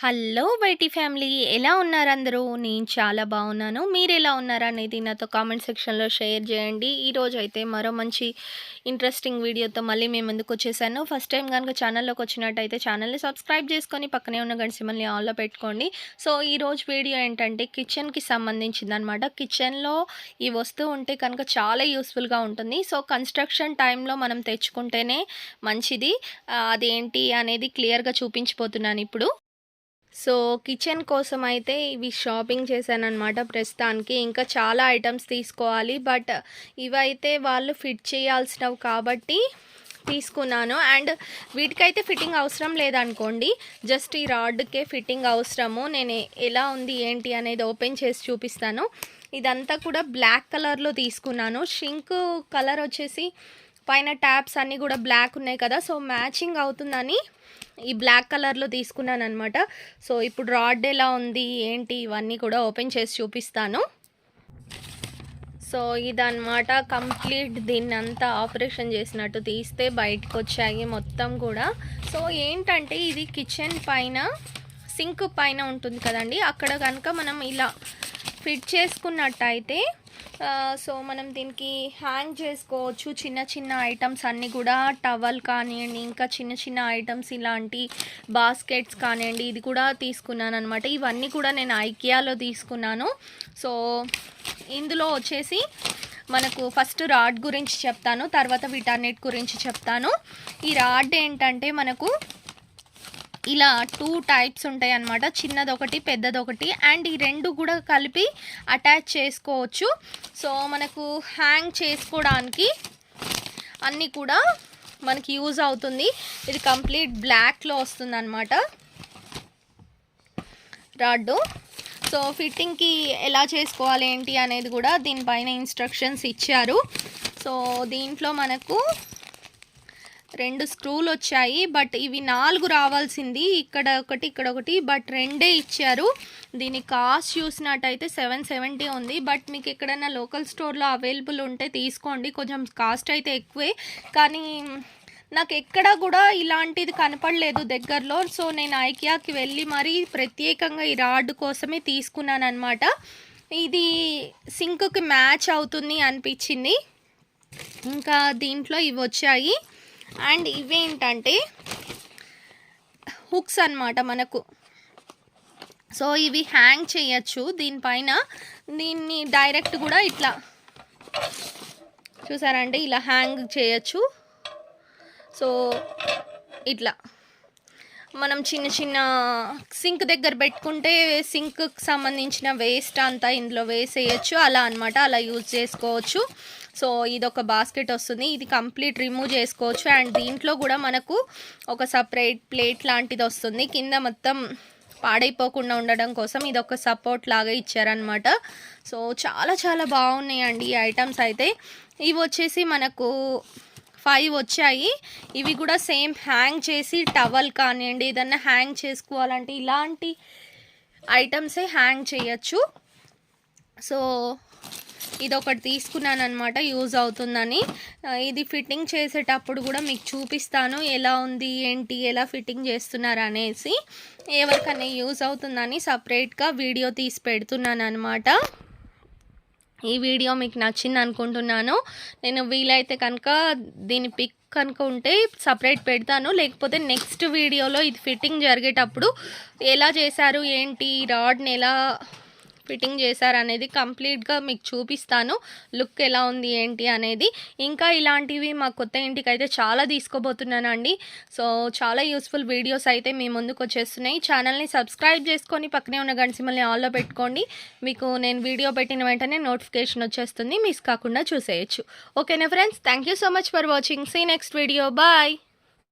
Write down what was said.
Hello baity family, ఎలా ఉన్నారు అందరూ? నేను చాలా బాగున్నాను. మీరు ఎలా ఉన్నారా అనేది నాతో కామెంట్ సెక్షన్లో షేర్ చేయండి. ఈరోజు అయితే మరో మంచి ఇంట్రెస్టింగ్ వీడియోతో మళ్ళీ మేము ముందుకు వచ్చేసాను. ఫస్ట్ టైం కనుక ఛానల్లోకి వచ్చినట్టయితే ఛానల్ని సబ్స్క్రైబ్ చేసుకొని పక్కనే ఉన్న గంట సింబల్ని ఆన్లో పెట్టుకోండి. సో ఈరోజు వీడియో ఏంటంటే కిచెన్కి సంబంధించింది అనమాట. కిచెన్లో ఈ వస్తువు ఉంటే కనుక చాలా యూస్ఫుల్గా ఉంటుంది. సో కన్స్ట్రక్షన్ టైంలో మనం తెచ్చుకుంటేనే మంచిది. అదేంటి అనేది క్లియర్గా చూపించిపోతున్నాను ఇప్పుడు. సో కిచెన్ కోసం అయితే ఇవి షాపింగ్ చేశానన్నమాట ప్రస్తుతానికి. ఇంకా చాలా ఐటమ్స్ తీసుకోవాలి, బట్ ఇవైతే వాళ్ళు ఫిట్ చేయాల్సినవి కాబట్టి తీసుకున్నాను. అండ్ వీటికైతే ఫిట్టింగ్ అవసరం లేదనుకోండి, జస్ట్ ఈ రాడ్కే ఫిట్టింగ్ అవసరము. నేను ఎలా ఉంది ఏంటి అనేది ఓపెన్ చేసి చూపిస్తాను. ఇదంతా కూడా బ్లాక్ కలర్లో తీసుకున్నాను. షింక్ కలర్ వచ్చేసి పైన ట్యాప్స్ అన్నీ కూడా బ్లాక్ ఉన్నాయి కదా, సో మ్యాచింగ్ అవుతుందని ఈ బ్లాక్ కలర్లో తీసుకున్నాను అనమాట. సో ఇప్పుడు రాడ్ ఎలా ఉంది ఏంటి ఇవన్నీ కూడా ఓపెన్ చేసి చూపిస్తాను. సో ఇదన్నమాట కంప్లీట్ దీన్ని అంతా ఆపరేషన్ చేసినట్టు తీస్తే బయటకు వచ్చాయి మొత్తం కూడా. సో ఏంటంటే ఇది కిచెన్ పైన సింక్ పైన ఉంటుంది కదండి, అక్కడ కనుక మనం ఇలా ఫిట్ చేసుకున్నట్టయితే సో మనం దీనికి హ్యాంగ్ చేసుకోవచ్చు చిన్న చిన్న ఐటమ్స్ అన్నీ కూడా. టవల్ కానివ్వండి, ఇంకా చిన్న చిన్న ఐటమ్స్ ఇలాంటి బాస్కెట్స్ కానివ్వండి, ఇది కూడా తీసుకున్నాను అనమాట. ఇవన్నీ కూడా నేను ఐకియాలో తీసుకున్నాను. సో ఇందులో వచ్చేసి మనకు ఫస్ట్ రాడ్ గురించి చెప్తాను, తర్వాత వీటన్నిటి గురించి చెప్తాను. ఈ రాడ్ ఏంటంటే మనకు ఇలా 2 టైప్స్ ఉంటాయి అన్నమాట, చిన్నదొకటి పెద్దదొకటి. అండ్ ఈ రెండు కూడా కలిపి అటాచ్ చేసుకోవచ్చు. సో మనకు హ్యాంగ్ చేసుకోవడానికి అన్నీ కూడా మనకి యూజ్ అవుతుంది. ఇది కంప్లీట్ బ్లాక్లో వస్తుంది అన్నమాట రాడ్డు. సో ఫిట్టింగ్కి ఎలా చేసుకోవాలి ఏంటి అనేది కూడా దీనిపైన ఇన్స్ట్రక్షన్స్ ఇచ్చారు. సో దీంట్లో మనకు 2 స్క్రూలు వచ్చాయి, బట్ ఇవి 4 రావాల్సింది, ఇక్కడ ఒకటి ఇక్కడ ఒకటి, బట్ 2 ఇచ్చారు. దీని కాస్ట్ చూసినట్టయితే 770 ఉంది. బట్ మీకు ఎక్కడైనా లోకల్ స్టోర్లో అవైలబుల్ ఉంటే తీసుకోండి, కొంచెం కాస్ట్ అయితే ఎక్కువే. కానీ నాకు ఎక్కడ కూడా ఇలాంటిది కనపడలేదు దగ్గరలో. సో నేను ఐకియాకి వెళ్ళి మరీ ప్రత్యేకంగా ఈ రాడ్ కోసమే తీసుకున్నాను అనమాట. ఇది సింక్కి మ్యాచ్ అవుతుంది అనిపించింది. ఇంకా దీంట్లో ఇవి వచ్చాయి. అండ్ ఇవేంటంటే హుక్స్ అన్నమాట మనకు. సో ఇవి హ్యాంగ్ చేయొచ్చు దీనిపైన. దీన్ని డైరెక్ట్ కూడా ఇట్లా చూసారంటే ఇలా హ్యాంగ్ చేయొచ్చు. సో ఇట్లా మనం చిన్న చిన్న సింక్ దగ్గర పెట్టుకుంటే సింక్కి సంబంధించిన వేస్ట్ అంతా ఇందులో వేసేయచ్చు, అలా అనమాట. అలా యూజ్ చేసుకోవచ్చు. సో ఇదొక బాస్కెట్ వస్తుంది, ఇది కంప్లీట్ రిమూవ్ చేసుకోవచ్చు. అండ్ దీంట్లో కూడా మనకు ఒక సపరేట్ ప్లేట్ లాంటిది వస్తుంది, కింద మొత్తం పాడైపోకుండా ఉండడం కోసం ఇది ఒక సపోర్ట్ లాగా ఇచ్చారనమాట. సో చాలా చాలా బాగున్నాయండి ఈ ఐటమ్స్ అయితే. ఇవి వచ్చేసి మనకు 5 వచ్చాయి. ఇవి కూడా సేమ్ హ్యాంగ్ చేసి టవల్ కానివ్వండి ఏదన్నా హ్యాంగ్ చేసుకోవాలంటే ఇలాంటి ఐటమ్సే హ్యాంగ్ చేయొచ్చు. సో ఇదొకటి తీసుకున్నాను అనమాట, యూజ్ అవుతుందని. ఇది ఫిట్టింగ్ చేసేటప్పుడు కూడా మీకు చూపిస్తాను ఎలా ఉంది ఏంటి, ఎలా ఫిట్టింగ్ చేస్తున్నారు అనేసి. ఎవరికైనా యూజ్ అవుతుందని సపరేట్గా వీడియో తీసి పెడుతున్నాను అనమాట. ఈ వీడియో మీకు నచ్చింది అనుకుంటున్నాను. నేను వీలైతే కనుక దీని పిక్ కనుక ఉంటే సపరేట్ పెడతాను, లేకపోతే నెక్స్ట్ వీడియోలో ఇది ఫిట్టింగ్ జరిగేటప్పుడు ఎలా చేశారు ఏంటి, రాడ్ని ఎలా ఫిట్టింగ్ చేశారు అనేది కంప్లీట్గా మీకు చూపిస్తాను, లుక్ ఎలా ఉంది ఏంటి అనేది. ఇంకా ఇలాంటివి మా కొత్త ఇంటికి అయితే చాలా తీసుకోబోతున్నానండి. సో చాలా యూస్ఫుల్ వీడియోస్ అయితే మీ ముందుకు వచ్చేస్తున్నాయి. ఛానల్ని సబ్స్క్రైబ్ చేసుకొని పక్కనే ఉన్న గంట సింబల్ని ఆన్లో పెట్టుకోండి. మీకు నేను వీడియో పెట్టిన వెంటనే నోటిఫికేషన్ వచ్చేస్తుంది, మిస్ కాకుండా చూసేయచ్చు. ఓకేనా friends, thank you so much for watching. See next video, bye.